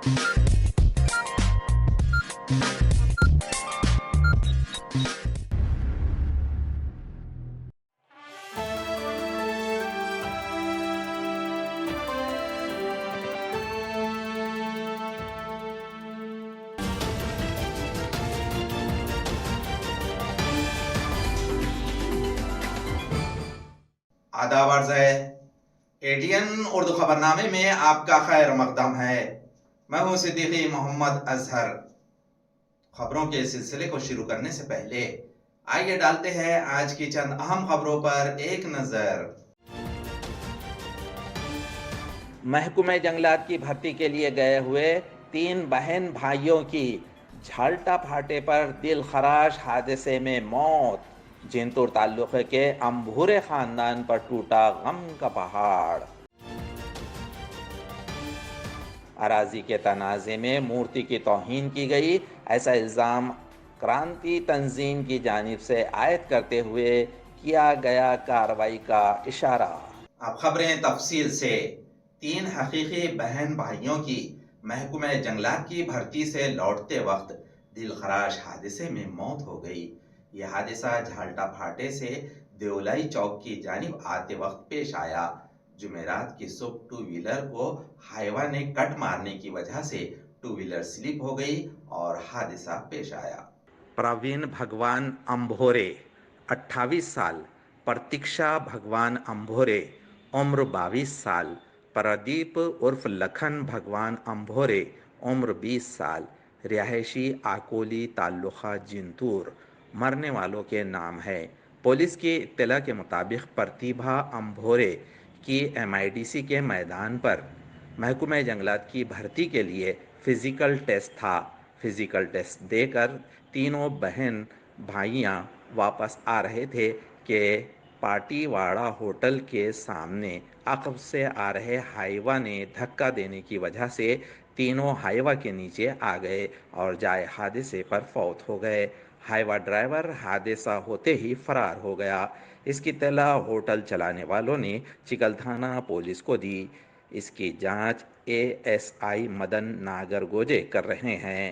आदाब अर्ज़ है। एटीएन उर्दू खबरनामे में आपका खैर मकदम है। मैं हूं सिद्दीकी मोहम्मद अजहर। खबरों के सिलसिले को शुरू करने से पहले आइए डालते हैं आज की चंद अहम खबरों पर एक नजर। महकमे जंगलात की भर्ती के लिए गए हुए 3 बहन भाइयों की झाल्टा फाटे पर दिल खराश हादसे में मौत। जिंतूर ताल्लुक़े के अंभूरे खानदान पर टूटा गम का पहाड़। अराजी के तनाज़े में मूर्ति की तौहीन की गई, ऐसा इल्ज़ाम क्रांति तंजीम की जानिब से आयद करते हुए किया गया कार्रवाई का इशारा। अब खबरें तफसील से। 3 हकीकी बहन भाइयों की महकमे जंगलात की भर्ती से लौटते वक्त दिलखराश हादसे में मौत हो गई। यह हादसा झाल्टा फाटे से देवलाई चौक की जानिब आते वक्त पेश आया। जुमेरात की सुबह टू व्हीलर को हाईवा ने कट मारने की वजह से टू व्हीलर स्लिप हो गई और हादसा पेश आया। प्रवीण भगवान अंभोरे 28 साल, प्रतीक्षा भगवान अंभोरे उम्र 22 साल, प्रदीप उर्फ लखन भगवान अंभोरे उम्र 20 साल, रिहायशी आकोली ताल्लुका जिंतूर मरने वालों के नाम है। पुलिस की इत्तला के मुताबिक प्रतिभा अंभोरे की MIDC के मैदान पर महकमे जंगलात की भर्ती के लिए फिज़िकल टेस्ट था। फिज़िकल टेस्ट देकर तीनों बहन भाइयां वापस आ रहे थे कि पाटीवाड़ा होटल के सामने अक़ब से आ रहे हाईवा ने धक्का देने की वजह से तीनों हाईवा के नीचे आ गए और जाए हादसे पर फौत हो गए। हाईवा ड्राइवर हादसा होते ही फरार हो गया। इसकी इत्तला होटल चलाने वालों ने चिकलथाना पुलिस को दी। इसकी जांच ASI मदन नागरगोजे कर रहे हैं।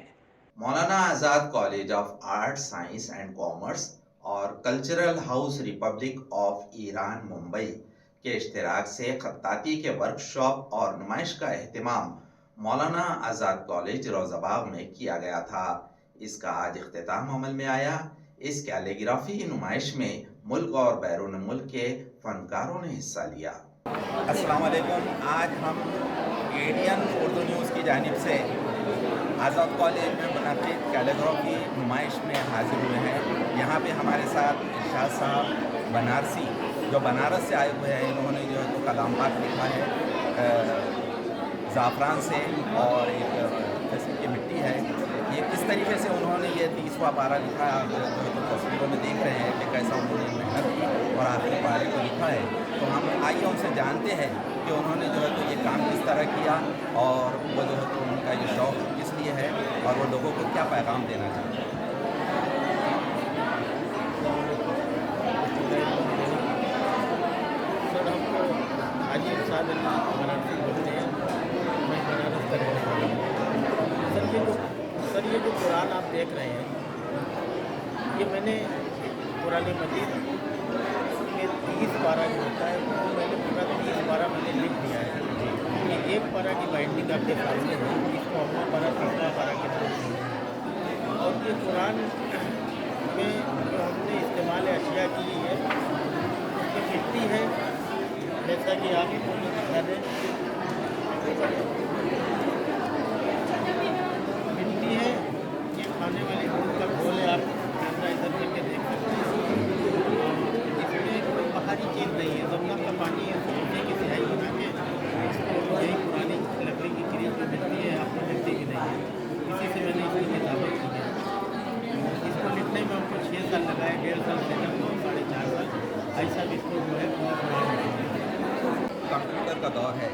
Maulana Azad college of art science and commerce और cultural house republic of Iran Mumbai के इश्तिराक से खत्ताती के वर्कशॉप और नुमाइश का एहतमाम मौलाना आज़ाद कॉलेज रोज़ाबाग में किया गया था। इसका आज इख्तिताम अमल में आया। इस कैलीग्राफी नुमाइश में मुल्क और बैरून मुल्क के फनकारों ने हिस्सा लिया। अस्सलाम वालेकुम। आज हम एडियन उर्दू न्यूज़ की जानिब से आज़ाद कॉलेज में मुनक़िद कैलीग्राफी नुमाइश में हाजिर हुए हैं। यहाँ पे हमारे साथ इरशाद साहब बनारसी जो बनारस से आए हुए हैं, इन्होंने जो है तो कलाम पाक लिखा है ज़ाफ़रान से और एक किस्म की मिट्टी है। ये किस तरीके से उन्होंने ये 30वां पारा लिखा है, आप जो है तो तस्वीरों में देख रहे हैं कि कैसा उन्होंने मेहनत की और आखिरी पारे को लिखा है। तो हम आइए उनसे जानते हैं कि उन्होंने जो है तो ये काम किस तरह किया और वो जो है तो उनका ये शौक़ किस लिए है और वो लोगों को क्या पैगाम देना चाहते हैं। सर, हमको हाजी इरशाद अली बनारसी बोलते हैं। मैं बनारस का रहने वाला हूँ। सर, ये जो कुरान आप देख रहे हैं, ये मैंने कुरान मजीद के 30 पारा जो होता है वो मैंने पूरा 30 पारा मैंने लिख दिया है। ये एक पारा की बाइंडिंग आपके सामने है, इसको अपना पारा 30वां पारा के नाम से। और ये कुरान में जो हमने इस्तेमाल अशिया की है, उसकी मिट्टी है, जैसा कि आप ही बोलो दिखा दें, मिट्टी है। ये खाने वाली फूल का घोल है, आप कैमरा इधर करके देख सकते हैं। इसमें कोई बाहरी चीज़ नहीं है, ज़मज़म का पानी है, सूखे की सिहाई बना के इसको यही पुरानी लकड़ी की क्रीम जो मिट्टी है आपको मिलती भी नहीं है। इसी से मैंने इसकी किताबें की है। इसको लिखने में हमको 6 साल लगाए, 1.5 साल से कम 4.5 साल, ऐसा भी इसको जो है कंप्यूटर का दौर है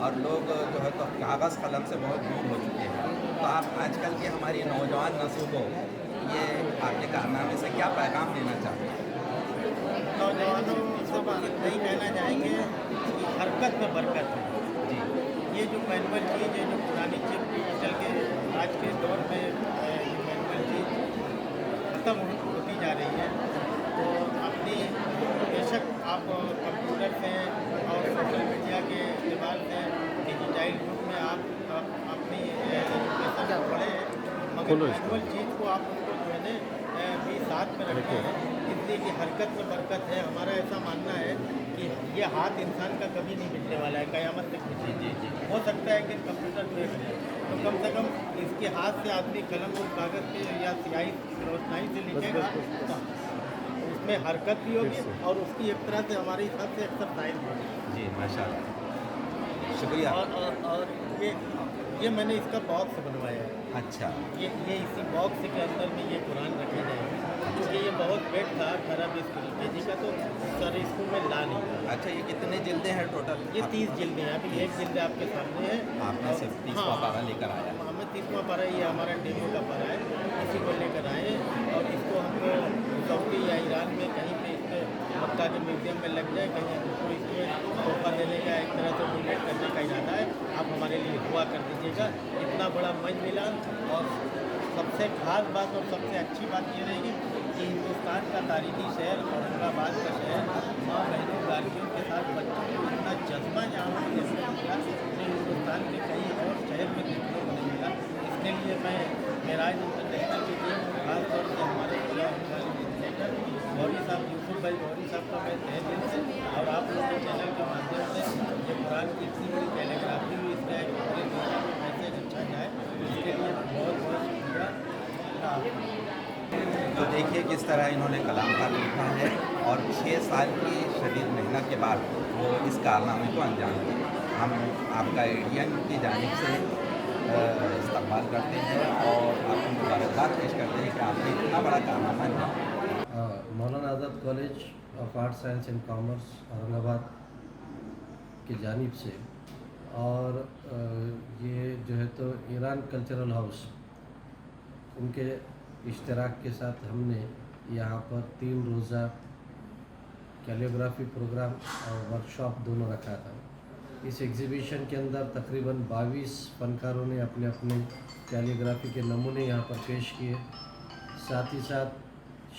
और लोग जो है तो कागज़ कलम से बहुत दूर हो चुके हैं। तो आप आजकल की हमारी नौजवान नस्ल को ये आपके कारनामे से क्या पैगाम देना चाहते हैं? नौजवानों से बात नहीं कहना चाहेंगे कि हरकत में बरकत है। जी, ये जो मैनुअल चीज़ है, जो पुरानी चीज़ आज के दौर में ये मैनुअल चीज़ खत्म होती जा रही है। तो अपनी बेशक आप कंप्यूटर से और सोशल मीडिया के इस्तेमाल से डिजिटाइज युग में आप अपनी एजुकेशन पढ़ें, मगर मैनुअल चीज़ को आप उसको जो है ना भी साथ में रखना है, इसलिए कि हरकत में बरकत है। हमारा ऐसा मानना है कि ये हाथ इंसान का कभी नहीं मिटने वाला है, क़यामत तक जी हो सकता है कि कंप्यूटर देख ले, तो कम से कम इसके हाथ से आदमी कलम और कागज़ पे या स्याही रोशनाई से लिखेगा तो उसमें हरकत भी होगी और उसकी एक तरह से हमारे हिसाब से एक्सरसाइज होगी। जी माशाल्लाह, शुक्रिया। और ये मैंने इसका बॉक्स बनवाया है। अच्छा, ये इसी बॉक्स के अंदर में ये कुरान रखे जाएंगे, क्योंकि ये बहुत वेट था 18-20 kg का, तो सर इसको मैं ला नहीं पाया। अच्छा, ये कितने जिल्दें हैं टोटल? ये 30 जिल्दें हैं। अभी एक जिल्द आपके सामने है। आपने सिर्फ 30वां पारा लेकर आया? हमें 30वां पारा, ये हमारा डेमो का पारा है, इसी को लेकर आए और इसको हमको सऊदी या ईरान में कहीं पे इसमें मक्का के म्यूज़ियम में लग जाए, कहीं हमको इसमें तोहफा देने का एक तरह से डोनेट करने का इरादा है। आप हमारे लिए दुआ कर दीजिएगा। इतना बड़ा मंच मिला और सबसे खास बात और सबसे अच्छी बात ये रहेगी कि हिंदुस्तान का तारीखी शहर औरंगाबाद का शहर माँ बहनों गाड़ियों के साथ बच्चों को इतना जज्बा यहाँ पर देखने को मिला जो हिंदुस्तान के कई और शहर में देखने को नहीं मिला। इसके लिए मैं मेराज इंटरनेशनल की टीम, खासतौर से हमारे एडमिनिस्ट्रेटर गौरी साहब, यूसुफ भाई गौरी साहब का मैं तहे दिल से और आप लोगों के चैनल के माध्यम से ये कुरान की इतनी बड़ी कैलीग्राफी हुई, इसका एक पूरे दुनिया में मैसेज अच्छा जाए, इसके लिए बहुत बहुत शुक्रिया। तो देखिए किस तरह इन्होंने कलाम पर लिखा है और 6 साल की शदीद मेहनत के बाद वो इस कारनामे को अंजाम दिया। हम आपका एडियन की जानिब से इस्तकबाल करते हैं और आपको मुबारकबाद पेश करते हैं कि आपने इतना बड़ा कारनामा अंजाम दिया। Maulana Azad college of art science and commerce Aurangabad की जानिब से और ये जो है तो ईरान कल्चरल हाउस उनके इश्तराक के साथ हमने यहाँ पर 3 रोज़ा कैलीग्राफी प्रोग्राम और वर्कशॉप दोनों रखा था। इस एग्ज़िबिशन के अंदर तकरीबन 22 फ़नकारों ने अपने अपने कैलीग्राफी के नमूने यहाँ पर पेश किए। साथ ही साथ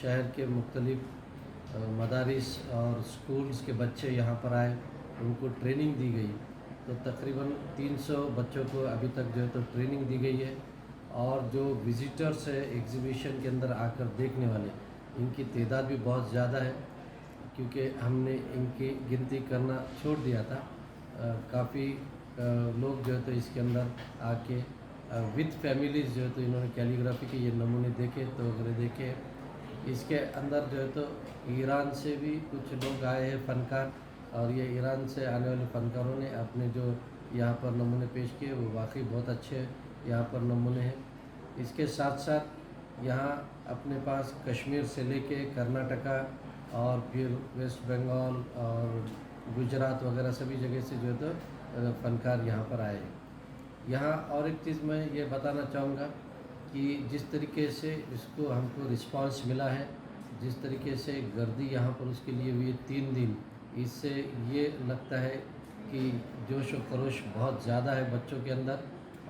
शहर के मुख्तलिफ़ मदारिस और स्कूल्स के बच्चे यहाँ पर आए, उनको ट्रेनिंग दी गई। तो तकरीबन 300 बच्चों को अभी तक जो है तो ट्रेनिंग दी गई है और जो विज़िटर्स है एग्ज़िबिशन के अंदर आकर देखने वाले, इनकी तादाद भी बहुत ज़्यादा है, क्योंकि हमने इनकी गिनती करना छोड़ दिया था। काफ़ी लोग जो है तो इसके अंदर आके विद फैमिलीज़ जो है तो इन्होंने कैलीग्राफी के ये नमूने देखे। तो अगर देखे इसके अंदर जो है तो ईरान से भी कुछ लोग आए हैं फ़नकार, और ये ईरान से आने वाले फ़नकारों ने अपने जो यहाँ पर नमूने पेश किए वो वाकई बहुत अच्छे यहाँ पर नमूने हैं। इसके साथ साथ यहाँ अपने पास कश्मीर से लेके कर्नाटका और फिर वेस्ट बंगाल और गुजरात वगैरह सभी जगह से जो है तो फ़नकार यहाँ पर आए हैं। यहाँ और एक चीज़ मैं ये बताना चाहूँगा कि जिस तरीके से इसको हमको रिस्पांस मिला है, जिस तरीके से गर्दी यहाँ पर उसके लिए हुई 3 दिन, इससे ये लगता है कि जोश व खरोश बहुत ज़्यादा है बच्चों के अंदर,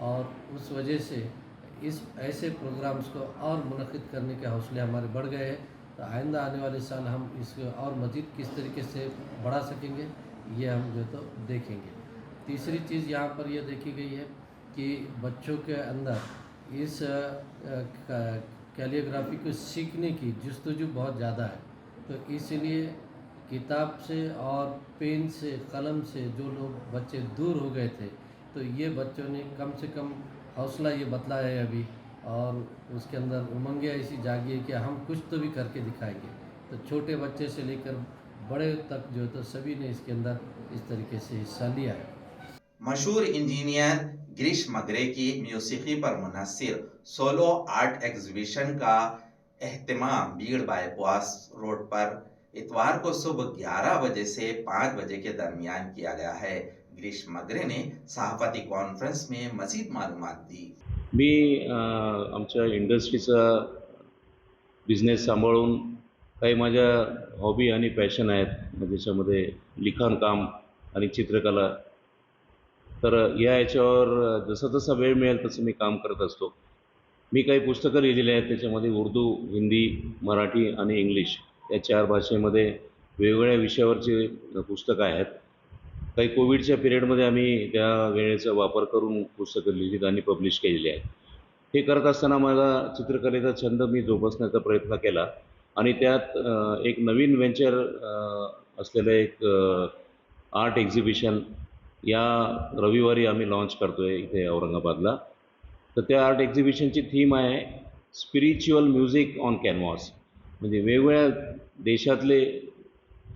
और उस वजह से इस ऐसे प्रोग्राम्स को और मुनक़िद करने के हौसले हमारे बढ़ गए हैं। तो आइंदा आने वाले साल हम इसको और मज़ीद किस तरीके से बढ़ा सकेंगे, ये हम जो तो देखेंगे। तीसरी चीज़ यहाँ पर यह देखी गई है कि बच्चों के अंदर इस कैलीग्राफी को सीखने की जस्तजू बहुत ज़्यादा है। तो इसलिए किताब से और पेन से, कलम से जो लोग बच्चे दूर हो गए थे, तो ये बच्चों ने कम से कम हौसला ये बतलाया है अभी, और उसके अंदर उमंग ऐसी जागी है कि हम कुछ तो भी करके दिखाएंगे। तो छोटे बच्चे से लेकर बड़े तक जो तो सभी ने इसके अंदर इस तरीके से हिस्सा लिया है। मशहूर इंजीनियर गिरीश मगरे की म्यूसिकी पर मुनहसिर सोलो आर्ट एग्जीबिशन का एहतमाम बीड़ बाईपास रोड पर इतवार को सुबह 11 बजे से 5 बजे के दरमियान किया गया है। गिरीश मगरे ने सहाफती कॉन्फ्रेंस में मजीद मालूमात दी। मी आमच्या इंडस्ट्रीचा बिझनेस सांभाळून काही माझ्या हॉबी आणि पॅशन आहेत, ज्याच्यामध्ये लिखाणकाम आणि चित्रकला। तर या याच्यावर जसा जसा वेळ मिळेल तसं मी काम करत असतो। मी काही पुस्तकं लिहिलेली आहेत, त्याच्यामध्ये उर्दू, हिंदी, मराठी आणि इंग्लिश या 4 भाषेमध्ये वेगवेगळ्या विषयावरची पुस्तकं आहेत. काही कोविडच्या पिरियडमध्ये आम्ही त्या वेळेचा वापर करून पुस्तकं लिहिलीत आणि पब्लिश केलेली आहेत. हे करत असताना मला चित्रकलेचा छंद मी जोपासण्याचा प्रयत्न केला आणि त्यात एक नवीन व्हेंचर असलेलं एक आर्ट एक्झिबिशन या रविवारी आम्ही लॉन्च करतो आहे इथे औरंगाबादला. तर त्या आर्ट एक्झिबिशनची थीम आहे स्पिरिच्युअल म्युझिक ऑन कॅनव्हास. म्हणजे वेगवेगळ्या देशातले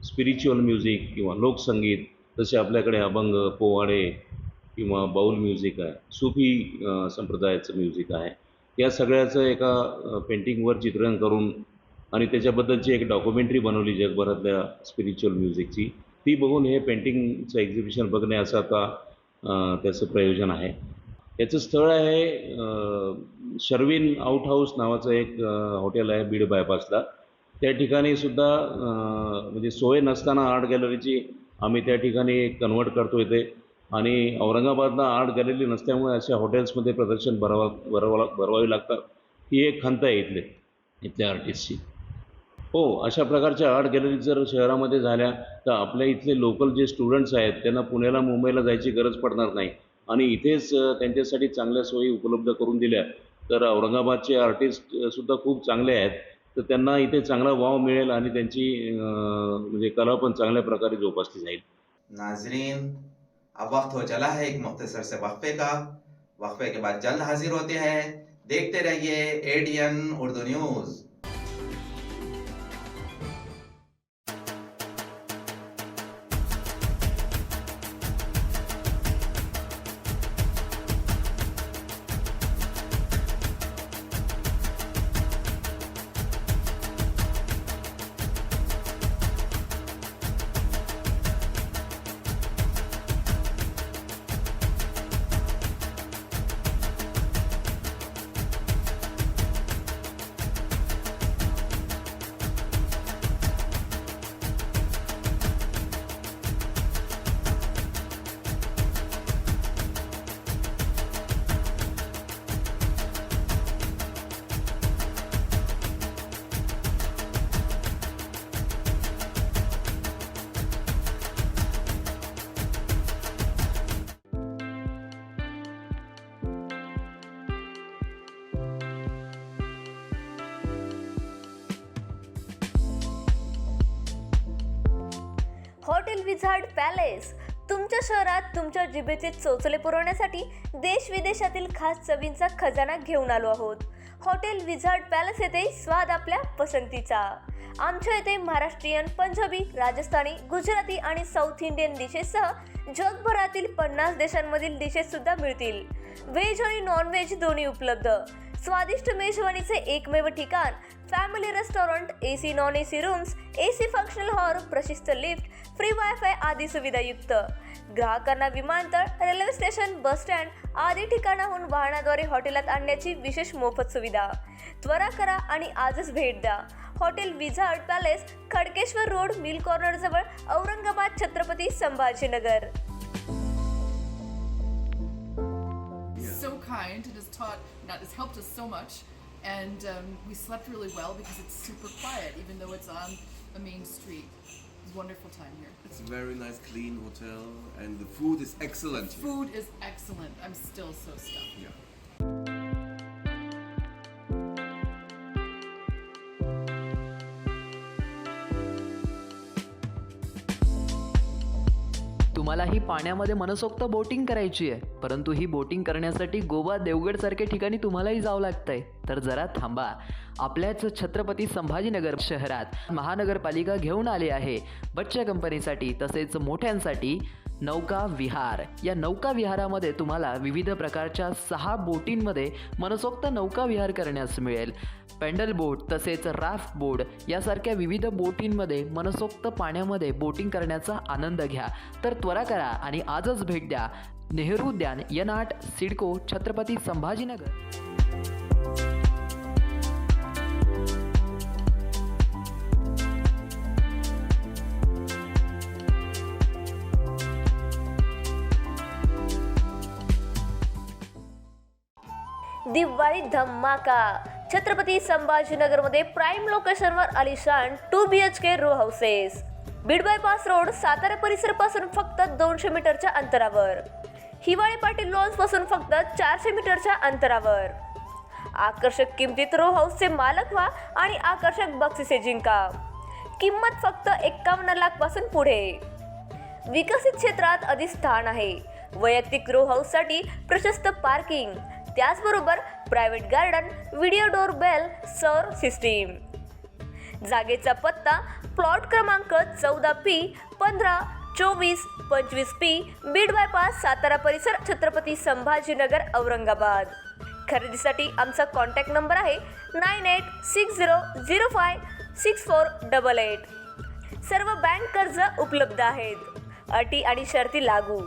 स्पिरिच्युअल म्युझिक किंवा लोकसंगीत, जसे आपल्याकडे अभंग, पोवाडे किंवा बाऊल म्युझिक आहे, सुफी संप्रदायाचं म्युझिक आहे, या सगळ्याचं एका पेंटिंगवर चित्रण करून आणि त्याच्याबद्दलची एक डॉक्युमेंटरी बनवली जगभरातल्या स्पिरिच्युअल म्युझिकची. ती बघून हे पेंटिंगचं एक्झिबिशन बघणे असं आता त्याचं प्रयोजन आहे. याचं स्थळ आहे शर्विन आउट हाऊस नावाचं एक हॉटेल आहे बीड बायपासला. त्या ठिकाणी सुद्धा म्हणजे सोय नसताना आर्ट गॅलरीची आम्ही त्या ठिकाणी कन्वर्ट करतो इथे. आणि औरंगाबादला आर्ट गॅलरी नसल्यामुळे अशा हॉटेल्समध्ये प्रदर्शन भरवावी लागतात. ही एक खंत आहे इथल्या आर्टिस्टची. हो, अशा प्रकारच्या आर्ट गॅलरी जर शहरामध्ये झाल्या तर आपल्या इथले लोकल जे स्टुडंट्स आहेत त्यांना पुण्याला, मुंबईला जायची गरज पडणार नाही आणि इथेच त्यांच्यासाठी चांगल्या सोयी उपलब्ध करून दिल्या तर औरंगाबादचे आर्टिस्टसुद्धा खूप चांगले आहेत. तर त्यांना इथे चांगला वाव मिळेल आणि त्यांची म्हणजे कला पण चांगल्या प्रकारे जोपासली जाईल. नाजरीन, अब वक्त हो चला है एक मुख्तसर से वक्फे का. वक्फे के बाद जल्द हाजिर होते हैं. देखते रहिए ADN Urdu news. Hotel wizard palace तुमच्या शहरात तुमच्या जिभेचे चोचले पुरवण्यासाठी देश विदेशातील खास चवींचा खजाना घेऊन आलो आहोत. हॉटेल विझार्ड पॅलेस येथे स्वाद आपल्या पसंतीचा. आमच्या येथे महाराष्ट्रीयन, पंजाबी, राजस्थानी, गुजराती आणि साऊथ इंडियन डिशेससह जगभरातील 50 देशांमधील डिशेस सुद्धा मिळतील. व्हेज आणि नॉन व्हेज दोन्ही उपलब्ध. स्वादिष्ट मेजवानीचे एकमेव ठिकाण, family restaurant, AC non AC rooms, AC functional hall, प्रशस्त लिफ्ट, फ्री वायफाय आदी सुविधायुक्त. ग्राहकांना विमानतळ, रेल्वे स्टेशन, बस स्टँड आदी ठिकाणाहून वाहनाद्वारे हॉटेलात आणण्याची विशेष मोफत सुविधा. त्वरा करा आणि आजच भेट द्या. Hotel wizard palace, Khadkeshwar road, mill corner जवळ, Aurangabad, Chhatrapati Sambhajinagar. So kind and has helped us so much, and we slept really well because it's super quiet even though it's on a main street. It's a wonderful time here. It's a very nice, clean hotel, and the food is excellent. Food is excellent. I'm still so stuffed. Yeah. तुम्हालाही पाण्यामध्ये मनसोक्त boating करायची आहे, परंतु ही boating करण्यासाठी गोवा, देवगड सारख्या ठिकाणी तुम्हालाही जावं लागतंय. तर जरा थांबा. आपल्याच छत्रपती संभाजीनगर शहरात महानगरपालिका घेऊन आली आहे बच्चा कंपनीसाठी तसेच मोठ्यांसाठी नौका विहार. या नौका विहारामध्ये तुम्हाला विविध प्रकारच्या 6 बोटींमध्ये मनसोक्त नौका विहार करण्यास मिळेल. पेंडल बोट तसेच राफ्ट बोट यासारख्या विविध बोटींमध्ये मनसोक्त पाण्यामध्ये बोटिंग करण्याचा आनंद घ्या. तर त्वरा करा आणि आजच भेट द्या. नेहरू उद्यान, यनाट, सिडको, छत्रपती संभाजीनगर. दिवाळी धमाका. छत्रपती संभाजीनगरमध्ये प्राईम लोकेशनवर आलिशान 2 BHK row houses. Beed bypass road Satara परिसरापासून फक्त 200 मीटरच्या अंतरावर. हिवाळी पाटील लॉन्स पासून फक्त 400 मीटरच्या अंतरावर. आकर्षक किमतीत रो हाऊसचे मालक व्हा आणि आकर्षक बक्षिसे जिंका. किंमत फक्त 51 लाख पासून पुढे. विकसित क्षेत्रात अधिष्ठान आहे. वैयक्तिक रो हाऊससाठी प्रशस्त पार्किंग, त्याचबरोबर private garden, video door bell, सौर सिस्टीम. जागेचा पत्ता प्लॉट क्रमांक 14P 15 24 25P Beed bypass Satara परिसर, छत्रपती संभाजीनगर, औरंगाबाद. खरेदीसाठी आमचा कॉन्टॅक्ट नंबर आहे 9860056488. सर्व बँक कर्ज उपलब्ध आहेत. अटी आणि शर्ती लागू.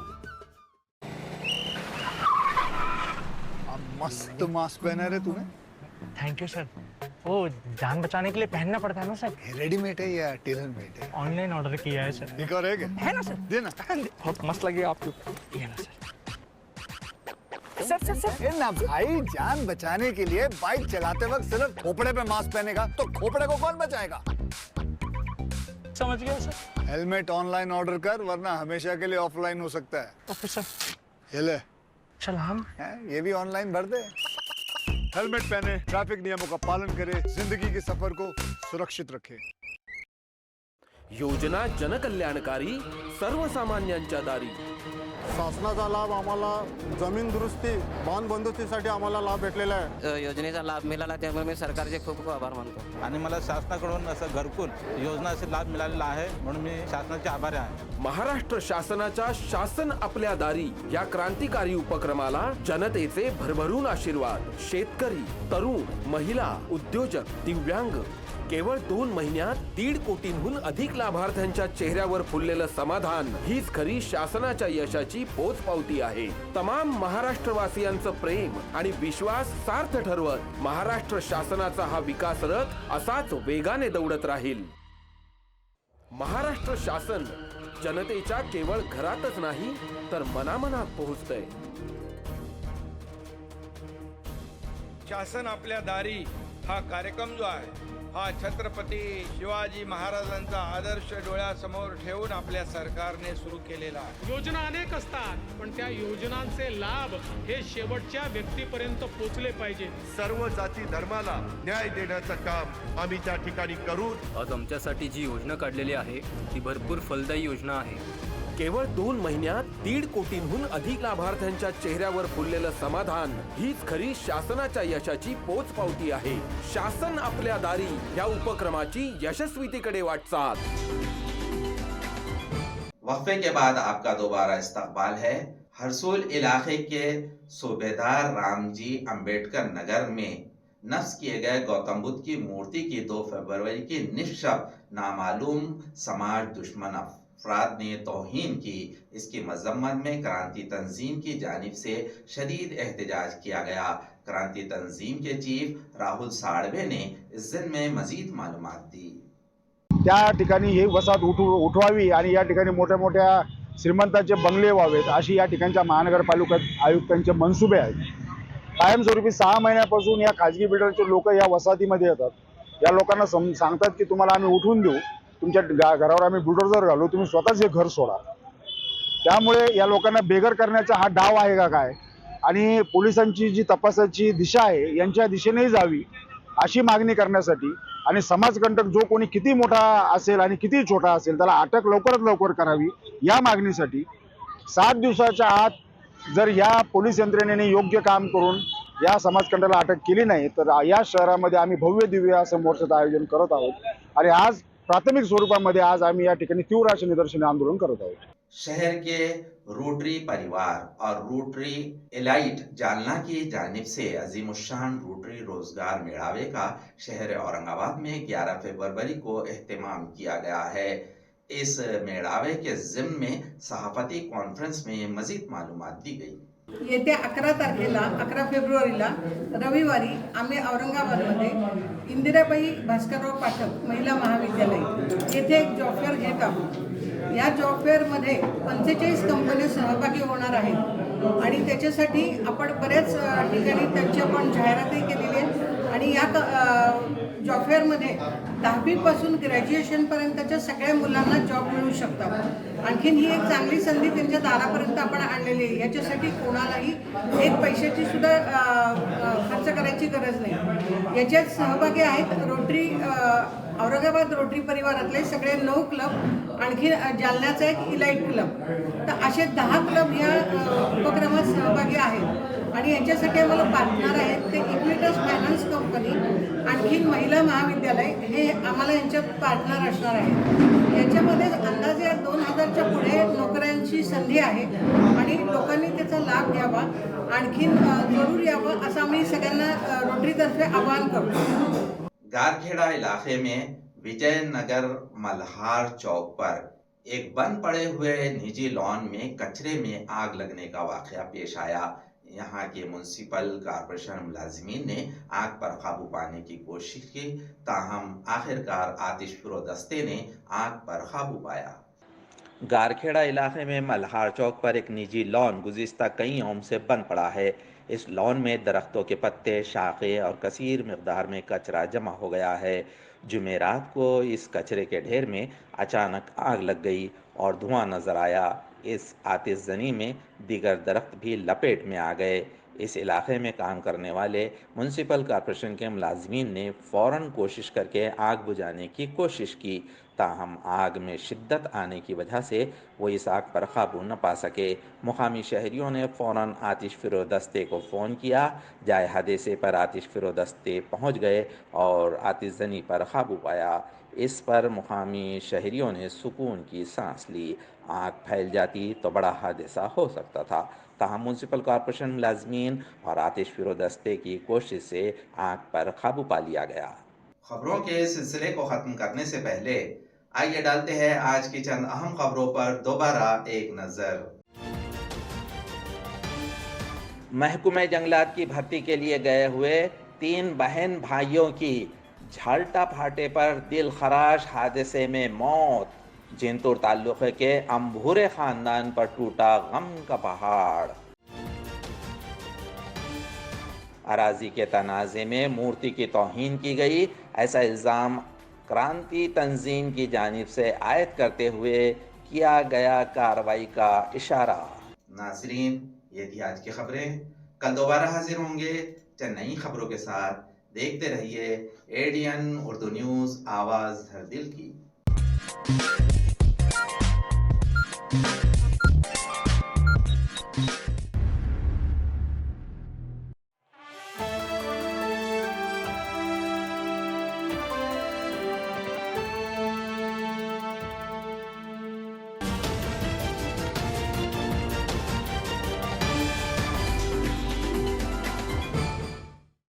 मस्त मास्क पहना रे तूने. Thank you sir. वो जान बचाने के लिए पहनना पड़ता है ना सर. रेडीमेड है या टेलर मेड है? ऑनलाइन ऑर्डर किया है सर. एक और है क्या? है ना सर. देना. बहुत मस्त लगे आपको. ये ना सर. सर ए ना भाई, जान बचाने के लिए बाइक चलाते वक्त सिर्फ खोपड़े पे मास्क पहनेगा तो खोपड़े को कौन बचाएगा? समझ गया सर. हेलमेट ऑनलाइन ऑर्डर कर, वरना हमेशा के लिए ऑफलाइन हो सकता है. Okay sir. ये ले. चल हम ये भी ऑनलाइन भर दे. हेलमेट पहने, ट्रैफिक नियमों का पालन करे, जिंदगी के सफर को सुरक्षित रखे. योजना जनकल्याणकारी, सर्वसामान्यांच्या दारी. शासनाचा लाभ आम्हाला जमीन दुरुस्ती, बांध बंदुस्तीसाठी आम्हाला लाभ भेटलेला आहे. योजनेचा लाभ मिळाला त्यामुळे मी सरकारचे खूप खूप आभार मानतो. आणि मला शासनाकडून असं घरकुल योजनाचा लाभ मिळालेला आहे, म्हणून मी शासनाचे आभारी आहे. महाराष्ट्र शासनाच्या शासन आपल्या दारी या क्रांतिकारी उपक्रमाला जनतेचे भरभरून आशीर्वाद. शेतकरी, तरुण, महिला, उद्योजक, दिव्यांग. केवळ 2 महिन्यात 1.5 कोटींहून अधिक लाभार्थ्यांच्या चेहऱ्यावर फुललेलं समाधान हीच खरी शासनाच्या यशाची पोचपावती आहे. तमाम महाराष्ट्रवासियांचं प्रेम आणि विश्वास सार्थ ठरवत महाराष्ट्र शासनाचा हा विकास रथ असाच वेगाने दौडत राहील. महाराष्ट्र शासन जनतेच्या केवळ घरातच नाही तर मनामनात पोहोचतंय. शासन आपल्या दारी हा कार्यक्रम जो आहे, हा छत्रपती शिवाजी महाराजांचा आदर्श डोळ्यासमोर ठेवून आपल्या सरकारने सुरू केलेला आहे. योजना अनेक असतात, पण त्या योजनांचे लाभ हे शेवटच्या व्यक्तीपर्यंत पोहोचले पाहिजे. सर्व जाती धर्माला न्याय देण्याचं काम आम्ही त्या ठिकाणी करू. आज आमच्यासाठी जी योजना काढलेली आहे ती भरपूर फलदायी योजना आहे. केवळ 2 महिन्यात 1.5 कोटींहून अधिक लाभार्थ्यांच्या चेहऱ्यावर फुललेलं समाधान हीच खरी शासनाच्या यशाची पोचपावती आहे. शासन आपल्या दारी या उपक्रमाची यशस्वीतेकडे वाटचाल. वक्फे के बाद आपका दोबारा इस्तकबाल है. हरसूल इलाके के सूबेदार रामजी अंबेडकर नगर में नफ्स किए गए गौतम बुद्ध की मूर्ति की 2 फरवरी की निश्शब नामालूम समाज दुश्मन अफराद ने तौहीन की. इसकी मजम्मत में क्रांति तंजीम की जानिब से शदीद एहतजाज किया गया. क्रांति तंजीम के चीफ राहुल साळवे ने इस दिन में मजीद मालूमात दी. त्या ठिकाणी ही वसाहत उठवावी आणि या ठिकाणी मोठ्या मोठ्या श्रीमंतांचे बंगले व्हावेत अशी या ठिकाणच्या महानगरपालिका आयुक्तांचे मनसुबे आहेत. कायमस्वरूपी 6 महिन्यापासून या खाजगी बिल्डरचे लोक या वसाहतीमध्ये येतात. या लोकांना सांगतात की तुम्हाला आम्ही उठवून देऊ, तुमच्या घरावर आम्ही बुलडोझर घालू, तुम्ही स्वतःच हे घर सोडा. त्यामुळे या लोकांना बेघर करण्याचा हा डाव आहे का काय, आणि पोलिसांची जी तपासाची दिशा आहे यांच्या दिशेनेही जावी अशी मागणी करण्यासाठी आणि समाजकंटक जो कोणी किती मोठा असेल आणि किती छोटा असेल त्याला अटक लवकरात लवकर करावी या मागणीसाठी 7 दिवसाच्या आत जर या पोलीस यंत्रणेने योग्य काम करून या समाजकंटकाला अटक केली नाही तर या शहरामध्ये आम्ही भव्य दिव्य असं मोर्चाचं आयोजन करत आहोत. आणि आज प्राथमिक स्वरूपामध्ये आज आम्ही या ठिकाणी तीव्र असे निदर्शने आंदोलन करत आहोत. शहर के रोटरी परिवार और रोटरी एलाइट जालना की जानिब से अजीमुशान रोटरी रोजगार मेड़ावे का शहर औरंगाबाद में 11 फरवरी को एहतमाम किया गया है. इस मेड़ावे के ज़िम्न में सहाफती कॉन्फ्रेंस में मजीद मालूमात दी गई. येत्या 11 फेब्रुवारीला रविवारी आम्ही औरंगाबादमध्ये इंदिराबाई भास्करराव पाठक महिला महाविद्यालय येथे एक जॉब फेअर घेत आहोत. या जॉब फेअरमध्ये 45 कंपन्या सहभागी होणार आहेत. आणि त्याच्यासाठी आपण बऱ्याच ठिकाणी त्यांची आपण जाहिरातही केलेली आहे आणि या जॉब फेअरमध्ये 10वीपासून ग्रॅज्युएशनपर्यंतच्या सगळ्या मुलांना जॉब मिळू शकतात. आणखीन ही एक चांगली संधी त्यांच्या दारापर्यंत आपण आणलेली आहे. याच्यासाठी कोणालाही एक पैशाची सुद्धा खर्च करायची गरज नाही. याच्यात सहभागी आहेत औरंगाबाद रोटरी परिवारातले सगळे 9 क्लब, आणखी जालन्याचा एक इलाइट क्लब. तर असे 10 क्लब या उपक्रमात सहभागी आहेत आणि याच्यासाठी आम्हाला पार्टनर आहेत ते इक्विटस फायनान्स कंपनी, आणखीन महिला महाविद्यालय हे आम्हाला यांच्यात पार्टनर असणार आहे. याच्यामध्ये अंदाजे 2000च्या पुढे नोकऱ्यांची संधी आहे आणि लोकांनी त्याचा लाभ घ्यावा, आणखीन जरूर यावं असं आम्ही सगळ्यांना रोटरीतर्फे आवाहन करतो. गारखेड़ा इलाके में विजयनगर मल्हार चौक पर एक बंद पड़े हुए निजी लॉन में कचरे में आग लगने का वाकया पेश आया। यहाँ के म्युनिसिपल कॉरपोरेशन मुलाजिमीन ने आग पर काबू पाने की कोशिश की, ताहम आखिरकार आतिशफिरो दस्ते ने आग पर काबू पाया। गारखेड़ा इलाके में मल्हार चौक पर एक निजी लॉन गुज़िस्ता कई यौम से बंद पड़ा है। इस लॉन में दरख्तों के पत्ते, शाखें और कसीर मिकदार में कचरा जमा हो गया है। जुमेरात को इस कचरे के ढेर में अचानक आग लग गई और धुआं नजर आया। इस आतिशजनी में दीगर दरख्त भी लपेट में आ गए। इस इलाके में काम करने वाले म्युनिसिपल कॉरपोरेशन के मुलाजिमीन ने फ़ौरन कोशिश करके आग बुझाने की कोशिश की, ताहम आग में शिद्दत आने की वजह से वो इस आग पर काबू न पा सके। मुकामी शहरियों ने फ़ौरन आतिश फिरो दस्ते को फ़ोन किया। जाए हादसे पर आतिश फिरो दस्ते पहुँच गए और आतिशजनी पर काबू पाया। इस पर मुकामी शहरियों ने सुकून की सांस ली। आग फैल जाती तो बड़ा हादसा हो सकता था, ताहम म्युनिसिपल कॉरपोरेशन मुलाजमीन और आतिश फिरो दस्ते की कोशिश से आग पर काबू पा लिया गया। खबरों के सिलसिले को ख़त्म करने से पहले आइए डालते हैं आज की चंद अहम खबरों पर दोबारा एक नज़र। महकमे जंगलात की भर्ती के लिए गए हुए 3 बहन भाइयों की झालटा फाटे पर दिल खराश हादसे में मौत। जिंतूर ताल्लुक़े के अंबूरे खानदान पर टूटा गम का पहाड़। अराजी के तनाज़े में मूर्ति की तौहीन की गई, ऐसा इल्ज़ाम क्रांति तंजीम की जानिब से आयद करते हुए किया गया कार्रवाई का इशारा। नाज़रीन, ये थी आज की खबरें। कल दोबारा हाजिर होंगे चंद नई खबरों के साथ। देखते रहिए ADN उर्दू न्यूज़, आवाज़ हर दिल की।